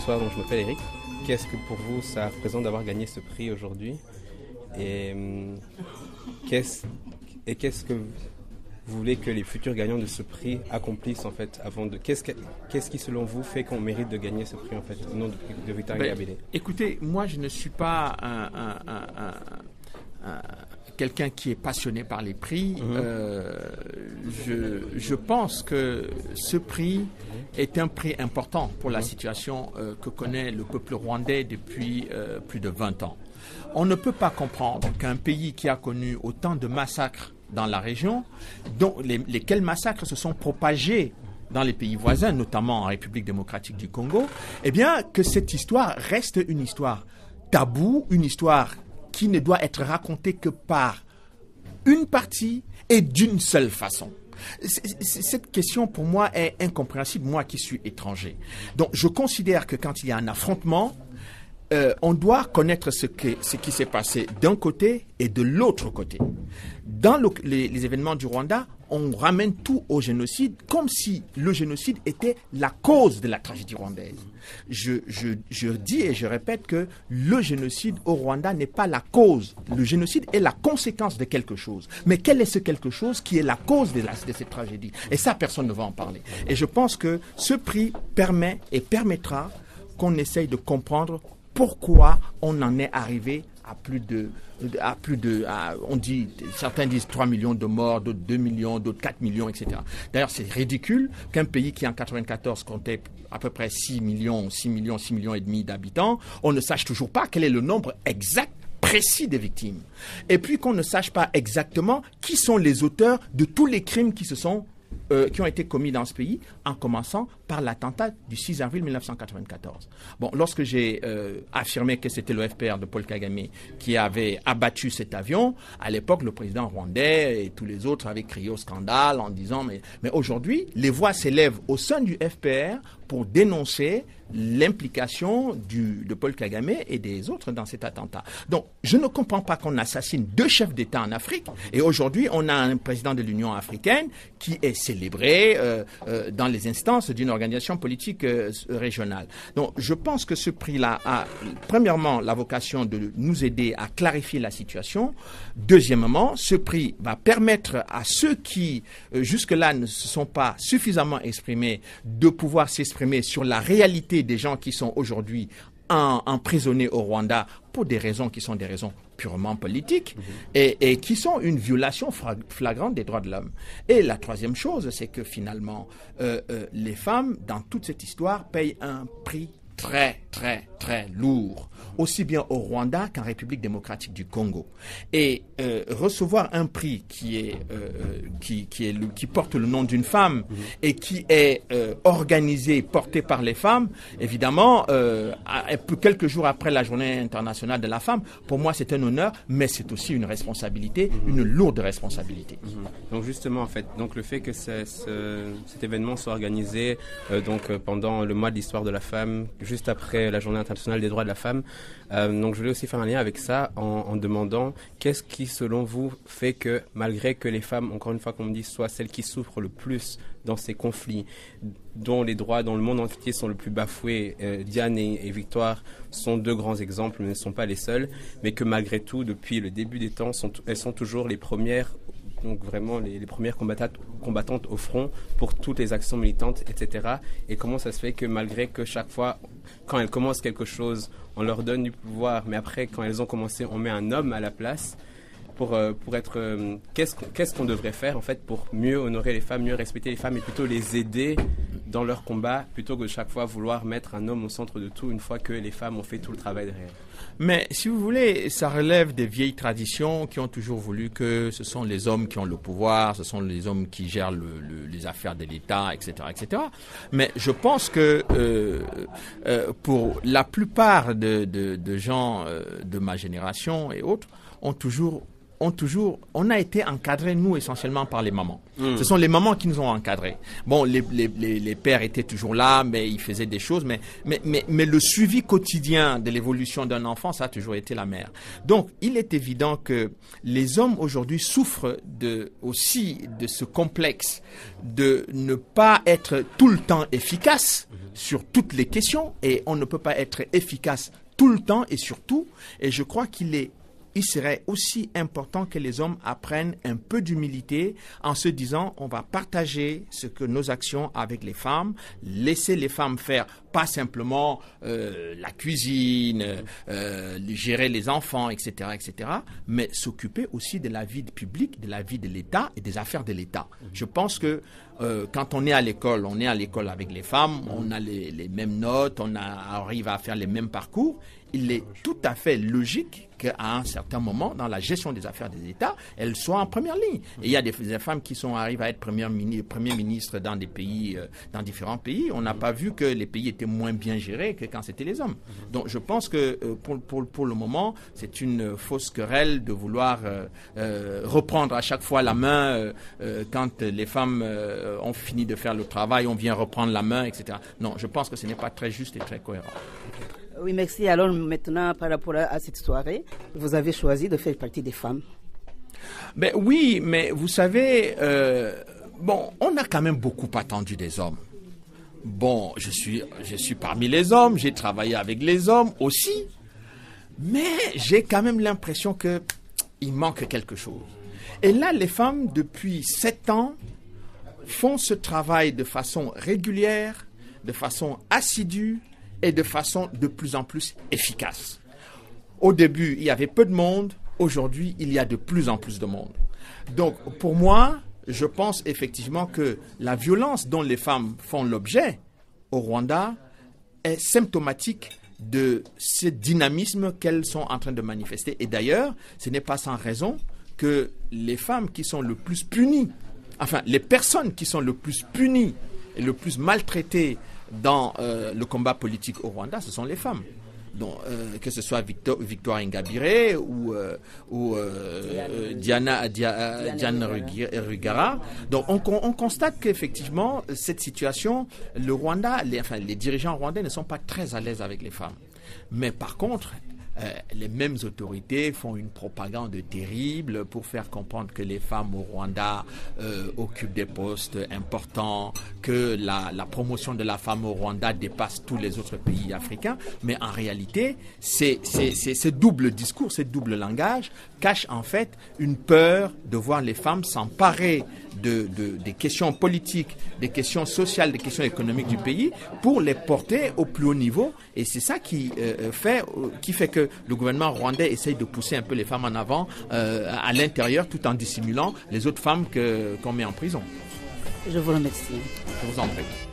bonsoir, donc je m'appelle Eric. Qu'est-ce que pour vous ça représente d'avoir gagné ce prix aujourd'hui? Et qu'est-ce que vous voulez que les futurs gagnants de ce prix accomplissent en fait avant de... Qu'est-ce qui selon vous fait qu'on mérite de gagner ce prix en fait au nom de Victor Ingabire? Écoutez, moi je ne suis pas quelqu'un qui est passionné par les prix. Je pense que ce prix est un prix important pour la situation que connaît le peuple rwandais depuis plus de 20 ans. On ne peut pas comprendre qu'un pays qui a connu autant de massacres dans la région, dont lesquels massacres se sont propagés dans les pays voisins, notamment en République démocratique du Congo, eh bien que cette histoire reste une histoire taboue, une histoire qui ne doit être racontée que par une partie et d'une seule façon. Cette question pour moi est incompréhensible, moi qui suis étranger. Donc je considère que quand il y a un affrontement, on doit connaître ce qui s'est passé d'un côté et de l'autre côté. Dans les événements du Rwanda, on ramène tout au génocide comme si le génocide était la cause de la tragédie rwandaise. Je dis et je répète que le génocide au Rwanda n'est pas la cause. Le génocide est la conséquence de quelque chose. Mais quel est ce quelque chose qui est la cause de cette tragédie? Et ça, personne ne va en parler. Et je pense que ce prix permet et permettra qu'on essaye de comprendre pourquoi on en est arrivé à on dit, certains disent 3 millions de morts, d'autres 2 millions, d'autres 4 millions, etc. D'ailleurs, c'est ridicule qu'un pays qui en 94 comptait à peu près 6 millions et demi d'habitants, on ne sache toujours pas quel est le nombre exact précis des victimes. Et puis qu'on ne sache pas exactement qui sont les auteurs de tous les crimes qui ont été commis dans ce pays, en commençant par l'attentat du 6 avril 1994. Bon, lorsque j'ai affirmé que c'était le FPR de Paul Kagame qui avait abattu cet avion, à l'époque, le président rwandais et tous les autres avaient crié au scandale en disant mais aujourd'hui, les voix s'élèvent au sein du FPR pour dénoncer l'implication de Paul Kagame et des autres dans cet attentat. Donc, je ne comprends pas qu'on assassine 2 chefs d'État en Afrique et aujourd'hui, on a un président de l'Union africaine qui est célébré dans les instances d'une organisation politique régionale. Donc, je pense que ce prix-là a, premièrement, la vocation de nous aider à clarifier la situation. Deuxièmement, ce prix va permettre à ceux qui, jusque-là, ne se sont pas suffisamment exprimés de pouvoir s'exprimer sur la réalité des gens qui sont aujourd'hui emprisonnés au Rwanda pour des raisons qui sont des raisons purement politiques et qui sont une violation flagrante des droits de l'homme. Et la troisième chose, c'est que finalement, les femmes, dans toute cette histoire, payent un prix très, très, très lourd, aussi bien au Rwanda qu'en République démocratique du Congo. Et recevoir un prix qui porte le nom d'une femme et qui est organisé, porté par les femmes, évidemment, quelques jours après la Journée internationale de la femme, pour moi c'est un honneur, mais c'est aussi une responsabilité, une lourde responsabilité. Donc justement, en fait, donc le fait que cet événement soit organisé pendant le mois de l'histoire de la femme, juste après la Journée internationale des droits de la femme. Donc je voulais aussi faire un lien avec ça en demandant qu'est-ce qui, selon vous, fait que malgré que les femmes, encore une fois, comme on dit, soient celles qui souffrent le plus dans ces conflits, dont les droits dans le monde entier sont le plus bafoués, Diane et Victoire sont 2 grands exemples, mais ne sont pas les seuls, mais que malgré tout, depuis le début des temps, elles sont toujours les premières, donc vraiment les premières combattantes au front pour toutes les actions militantes, etc. Et comment ça se fait que malgré que chaque fois, quand elles commencent quelque chose, on leur donne du pouvoir, mais après, quand elles ont commencé, on met un homme à la place pour être... qu'est-ce qu'on devrait faire, en fait, pour mieux honorer les femmes, mieux respecter les femmes et plutôt les aider dans leur combat, plutôt que chaque fois vouloir mettre un homme au centre de tout une fois que les femmes ont fait tout le travail derrière. Mais si vous voulez, ça relève des vieilles traditions qui ont toujours voulu que ce sont les hommes qui ont le pouvoir, ce sont les hommes qui gèrent les affaires de l'État, etc., etc. Mais je pense que pour la plupart de gens de ma génération et autres, ont toujours on a été encadrés, nous, essentiellement par les mamans. Ce sont les mamans qui nous ont encadrés. Bon, les pères étaient toujours là, mais ils faisaient des choses, mais le suivi quotidien de l'évolution d'un enfant, ça a toujours été la mère. Donc, il est évident que les hommes aujourd'hui souffrent aussi de ce complexe de ne pas être tout le temps efficace sur toutes les questions, et on ne peut pas être efficace tout le temps et surtout, et je crois qu'il serait aussi important que les hommes apprennent un peu d'humilité en se disant on va partager nos actions avec les femmes, laisser les femmes faire pas simplement la cuisine, gérer les enfants, etc., mais s'occuper aussi de la vie publique, de la vie de l'État et des affaires de l'État. Je pense que quand on est à l'école avec les femmes, on a les mêmes notes, on arrive à faire les mêmes parcours. Il est tout à fait logique qu'à un certain moment, dans la gestion des affaires des États, elles soient en première ligne. Et il y a des femmes qui arrivent à être premier ministre dans dans différents pays. On n'a pas vu que les pays étaient moins bien gérés que quand c'était les hommes. Donc je pense que pour le moment, c'est une fausse querelle de vouloir reprendre à chaque fois la main quand les femmes ont fini de faire le travail, on vient reprendre la main, etc. Non, je pense que ce n'est pas très juste et très cohérent. Oui, merci. Alors maintenant, par rapport à cette soirée, vous avez choisi de faire partie des femmes. Ben oui, mais vous savez, on a quand même beaucoup attendu des hommes. Bon, je suis parmi les hommes, j'ai travaillé avec les hommes aussi, mais j'ai quand même l'impression qu'il manque quelque chose. Et là, les femmes, depuis 7 ans, font ce travail de façon régulière, de façon assidue, et de façon de plus en plus efficace. Au début, il y avait peu de monde. Aujourd'hui, il y a de plus en plus de monde. Donc, pour moi, je pense effectivement que la violence dont les femmes font l'objet au Rwanda est symptomatique de ce dynamisme qu'elles sont en train de manifester. Et d'ailleurs, ce n'est pas sans raison que les femmes qui sont le plus punies, les personnes qui sont le plus punies et le plus maltraitées dans le combat politique au Rwanda, ce sont les femmes. Donc, que ce soit Victoire Ingabire ou Diane Rwigara. Donc on constate qu'effectivement, cette situation, le Rwanda, les dirigeants rwandais ne sont pas très à l'aise avec les femmes. Mais par contre, les mêmes autorités font une propagande terrible pour faire comprendre que les femmes au Rwanda occupent des postes importants, que la promotion de la femme au Rwanda dépasse tous les autres pays africains. Mais en réalité, ce double discours, ce double langage cache en fait une peur de voir les femmes s'emparer des questions politiques, des questions sociales, des questions économiques du pays pour les porter au plus haut niveau. Et c'est ça qui fait que le gouvernement rwandais essaye de pousser un peu les femmes en avant à l'intérieur tout en dissimulant les autres femmes qu'on met en prison. Je vous remercie. Je vous en prie.